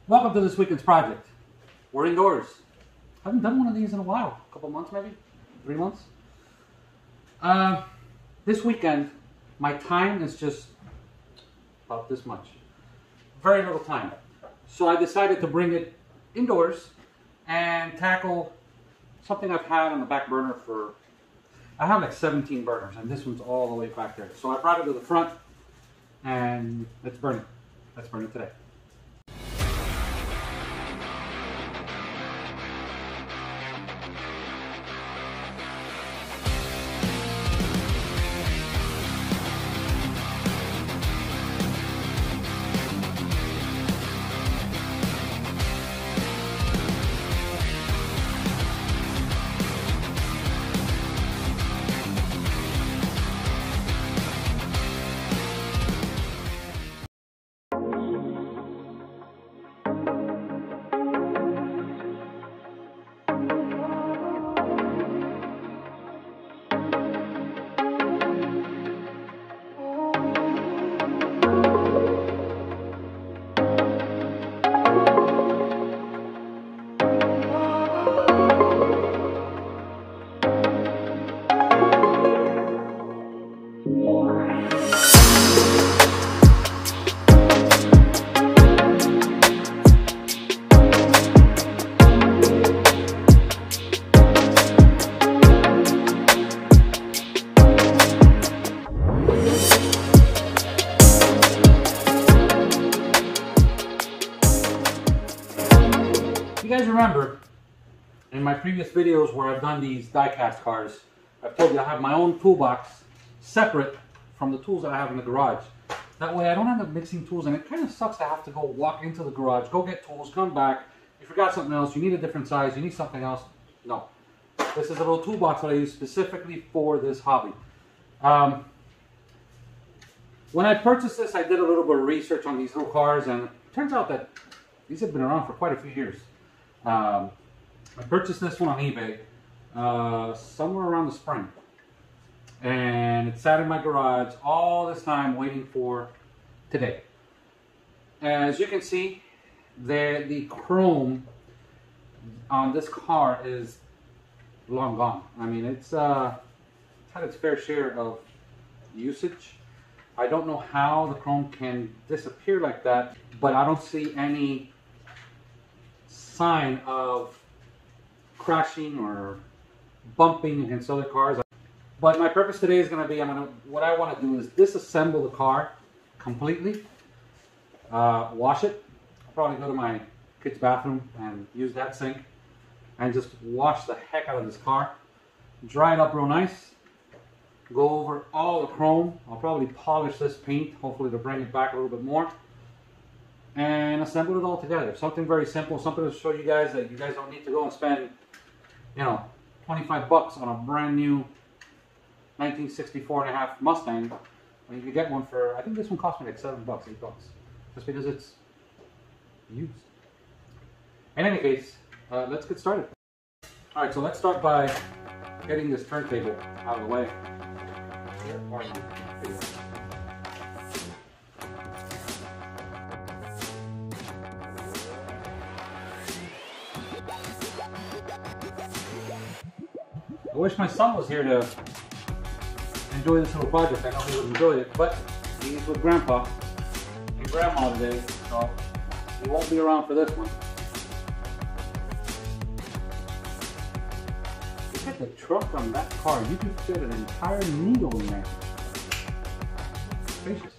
Welcome to this weekend's project. We're indoors. I haven't done one of these in a while. A couple months maybe? 3 months? This weekend, my time is just about this much. Very little time. So I decided to bring it indoors and tackle something I've had on the back burner for... I have like 17 burners and this one's all the way back there. So I brought it to the front and let's burn it. Let's burn it today. You guys remember in my previous videos where I've done these die-cast cars, I've told you I have my own toolbox separate from the tools that I have in the garage. That way I don't end up mixing tools, and it kind of sucks to have to go walk into the garage, go get tools, come back. You forgot something else, you need a different size, you need something else. No. This is a little toolbox that I use specifically for this hobby. When I purchased this, I did a little bit of research on these little cars, and it turns out that these have been around for quite a few years. I purchased this one on eBay somewhere around the spring, and it sat in my garage all this time waiting for today. As you can see, the chrome on this car is long gone. I mean, it's had its fair share of usage. I don't know how the chrome can disappear like that, but I don't see any sign of crashing or bumping against other cars. But my purpose today is going to be, what I want to do is disassemble the car completely, wash it. I'll probably go to my kid's bathroom and use that sink and just wash the heck out of this car, dry it up real nice, go over all the chrome. I'll probably polish this paint, hopefully to bring it back a little bit more, and assemble it all together. Something very simple, something to show you guys that you guys don't need to go and spend, you know, 25 bucks on a brand new 1964 and a half Mustang when you can get one for, I think this one cost me like 7 bucks, 8 bucks, just because it's used. In any case, let's get started. All right, so let's start by getting this turntable out of the way. Here, I wish my son was here to enjoy this little project. I know he would enjoy it, but he's with Grandpa and Grandma today, so he won't be around for this one. Look at the truck on that car. You could fit an entire needle in there. Spacious.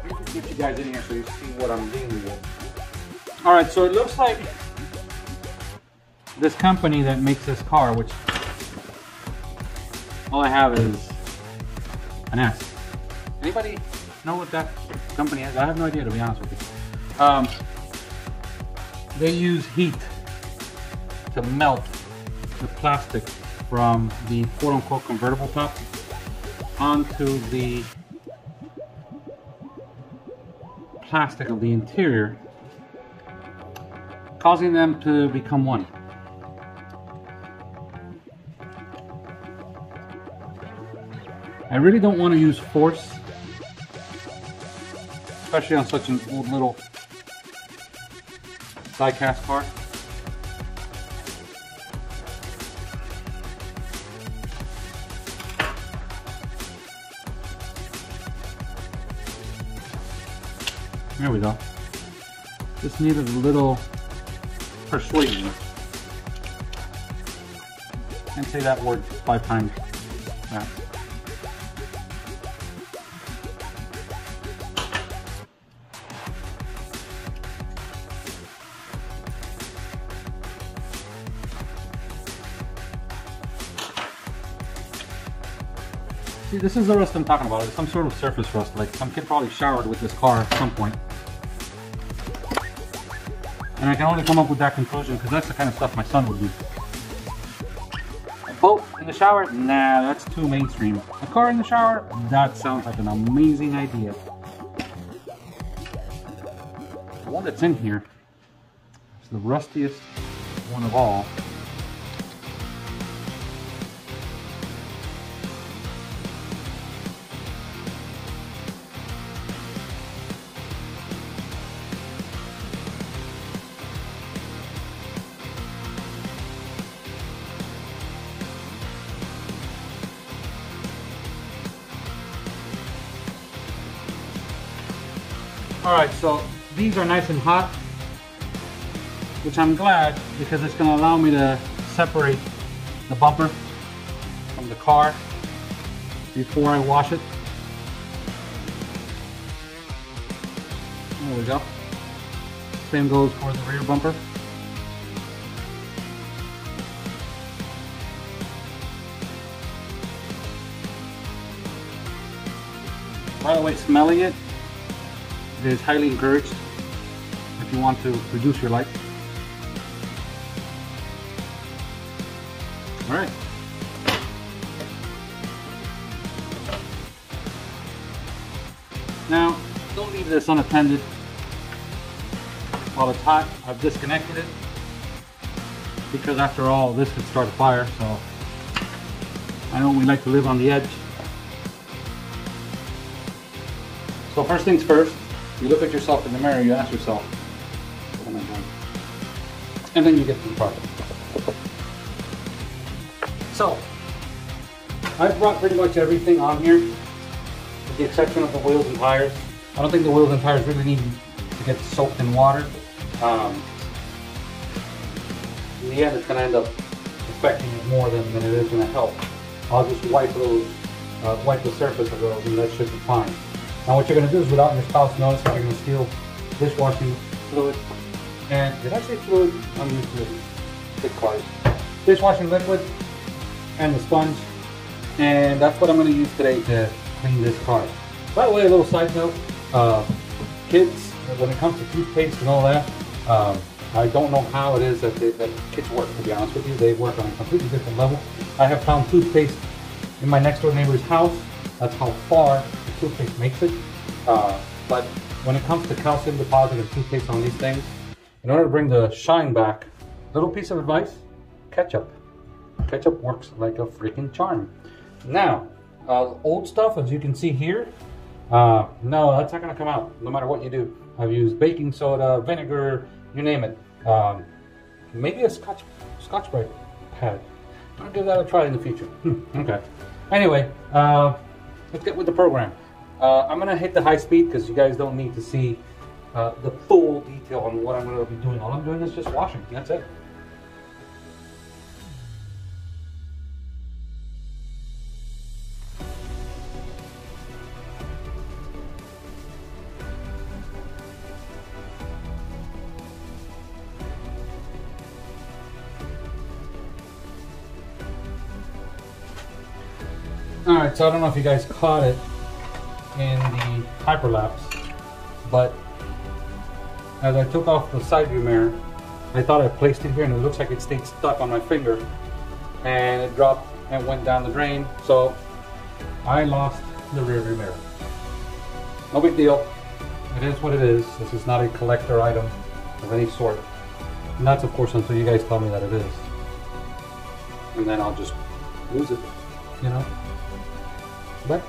Let me get you guys in here so you see what I'm dealing with. Alright, so it looks like this company that makes this car, which all I have is an S. Anybody know what that company is? I have no idea, to be honest with you. They use heat to melt the plastic from the quote-unquote convertible top onto the plastic of the interior, causing them to become one. I really don't want to use force, especially on such an old little die-cast car. There we go. Just needed a little persuasion. Can't say that word 5 times. Yeah. See, this is the rust I'm talking about. It's some sort of surface rust. Like some kid probably showered with this car at some point. And I can only come up with that conclusion because that's the kind of stuff my son would do. A boat in the shower? Nah, that's too mainstream. A car in the shower? That sounds like an amazing idea. The one that's in here is the rustiest one of all. Alright, so these are nice and hot, which I'm glad because it's going to allow me to separate the bumper from the car before I wash it. There we go. Same goes for the rear bumper. By the way, smelling it is highly encouraged if you want to reduce your light. All right. Now, don't leave this unattended. While it's hot, I've disconnected it because after all, this could start a fire, so I know we like to live on the edge. So first things first, you look at yourself in the mirror, you ask yourself, what am I doing? And then you get to the product. So, I've brought pretty much everything on here, with the exception of the wheels and tires. I don't think the wheels and tires really need to get soaked in water. In the end, it's going to end up affecting it more than it is going to help. I'll just wipe those, wipe the surface of those, and that should be fine. Now what you're going to do is, without your spouse noticing, you're going to steal dishwashing fluid. And did I say fluid? I'm used to thick cars. Dishwashing liquid and the sponge. And that's what I'm going to use today to clean this car. By the way, a little side note. Kids, when it comes to toothpaste and all that, I don't know how it is that kids work, to be honest with you. They work on a completely different level. I have found toothpaste in my next door neighbor's house. That's how far toothpaste makes it, but when it comes to calcium deposit and toothpaste on these things, in order to bring the shine back, little piece of advice: ketchup. Ketchup works like a freaking charm. Now, old stuff, as you can see here, no, that's not gonna come out no matter what you do. I've used baking soda, vinegar, you name it. Maybe a Scotch-Brite pad. I'll give that a try in the future. Okay. Anyway, let's get with the program. I'm going to hit the high speed because you guys don't need to see the full detail on what I'm going to be doing. All I'm doing is just washing. That's it. Alright, so I don't know if you guys caught it in the hyperlapse, but as I took off the side view mirror, I thought I placed it here and it looks like it stayed stuck on my finger and it dropped and went down the drain, so I lost the rear view mirror. No big deal. It is what it is. This is not a collector item of any sort. And that's of course until you guys tell me that it is. And then I'll just lose it, you know? But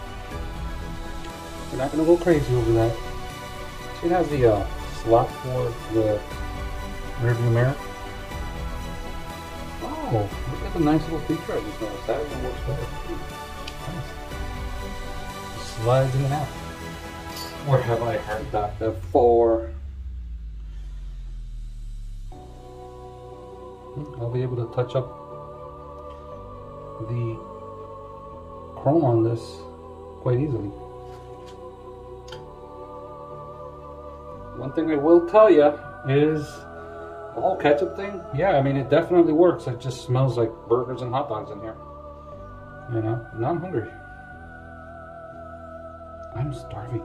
we're not going to go crazy over that. See, it has the slot for the rear view mirror. Oh, look at the nice little feature I just noticed. That even works better. Nice. Slides in and out. Where have I heard that before? I'll be able to touch up the chrome on this quite easily. One thing I will tell you is the whole ketchup thing. Yeah, I mean, it definitely works. It just smells like burgers and hot dogs in here. You know, now I'm hungry. I'm starving.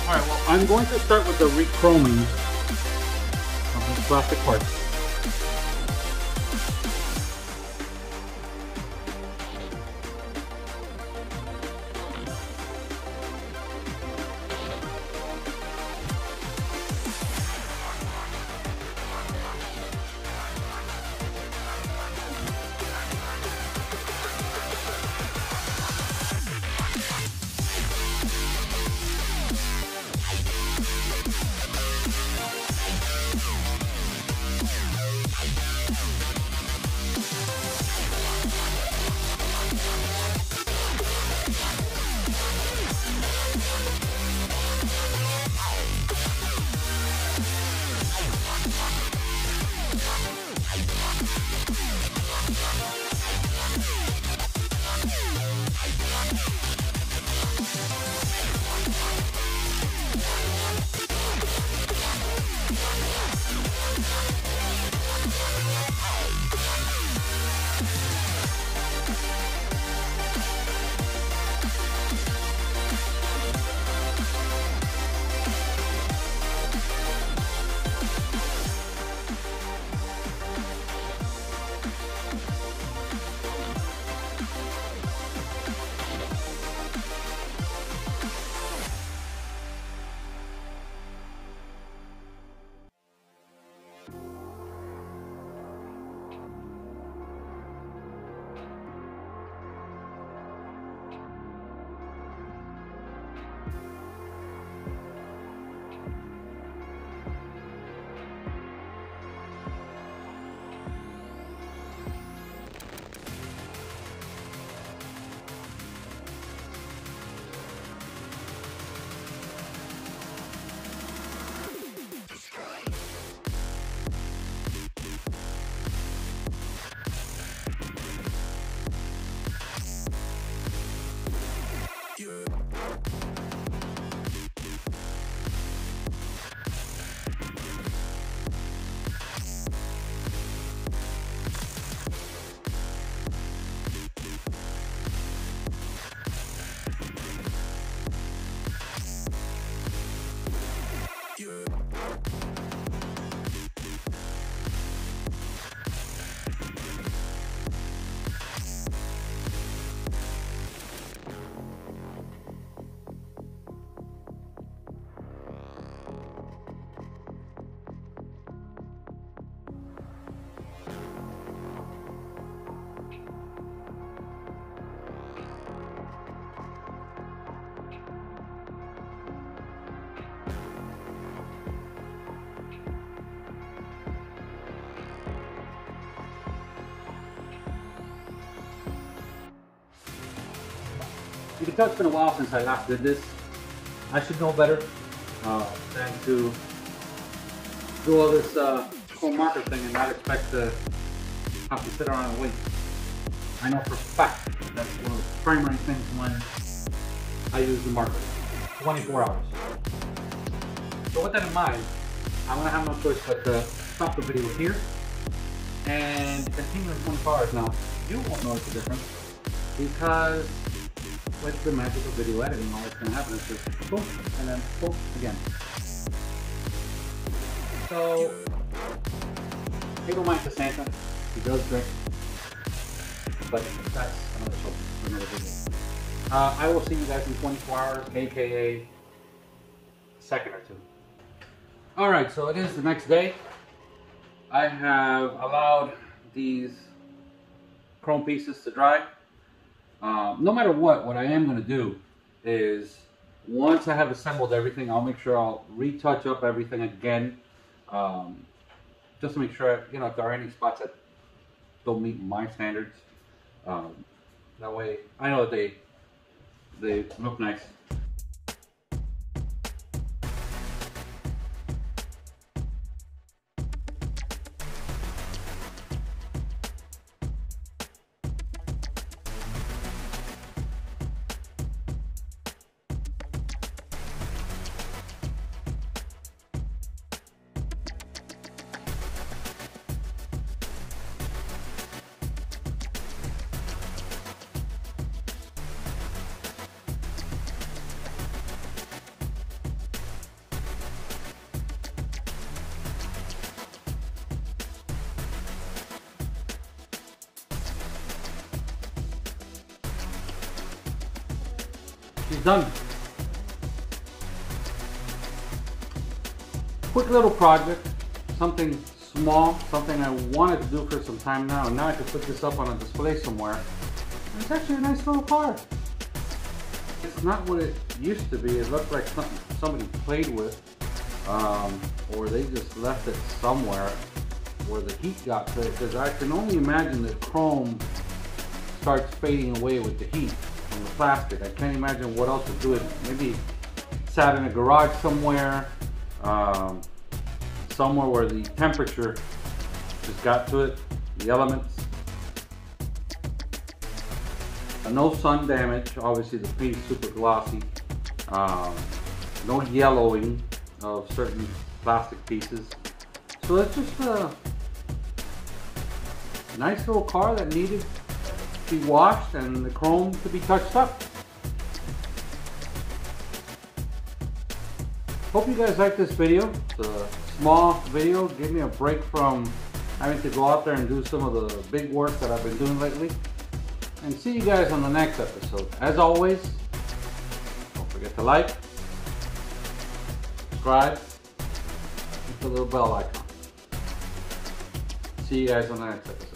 Alright, well, I'm going to start with the re-chroming of these plastic parts. You can tell it's been a while since I last did this. I should know better than to do all this chrome marker thing and not expect to have to sit around and wait. I know for a fact that's one of the primary things when I use the marker. 24 hours. So with that in mind, I'm going to have no choice but to stop the video here and continue in 24 hours. Now, you won't notice the difference because with the magic of video editing, all that's going to happen is just boom and then boom again. So, people might say Santa, he does drink, but that's another subject for another video. I will see you guys in 24 hours, aka a second or two. Alright, so it is the next day. I have allowed these chrome pieces to dry. No matter what I am going to do is, once I have assembled everything, I'll make sure I'll retouch up everything again. Just to make sure, you know, if there are any spots that don't meet my standards. That way, I know that they look nice. She's done. Quick little project, something small, something I wanted to do for some time now, and now I can put this up on a display somewhere. And it's actually a nice little car. It's not what it used to be. It looked like something somebody played with, or they just left it somewhere where the heat got to it, because I can only imagine that chrome starts fading away with the heat from the plastic. I can't imagine what else would do it. Maybe sat in a garage somewhere, somewhere where the temperature just got to it, the elements. No sun damage, obviously the paint is super glossy. No yellowing of certain plastic pieces. So it's just a nice little car that needed to be washed and the chrome to be touched up. Hope you guys like this video. It's a small video, give me a break from having to go out there and do some of the big work that I've been doing lately. And see you guys on the next episode. As always, don't forget to like, subscribe, hit the little bell icon. See you guys on the next episode.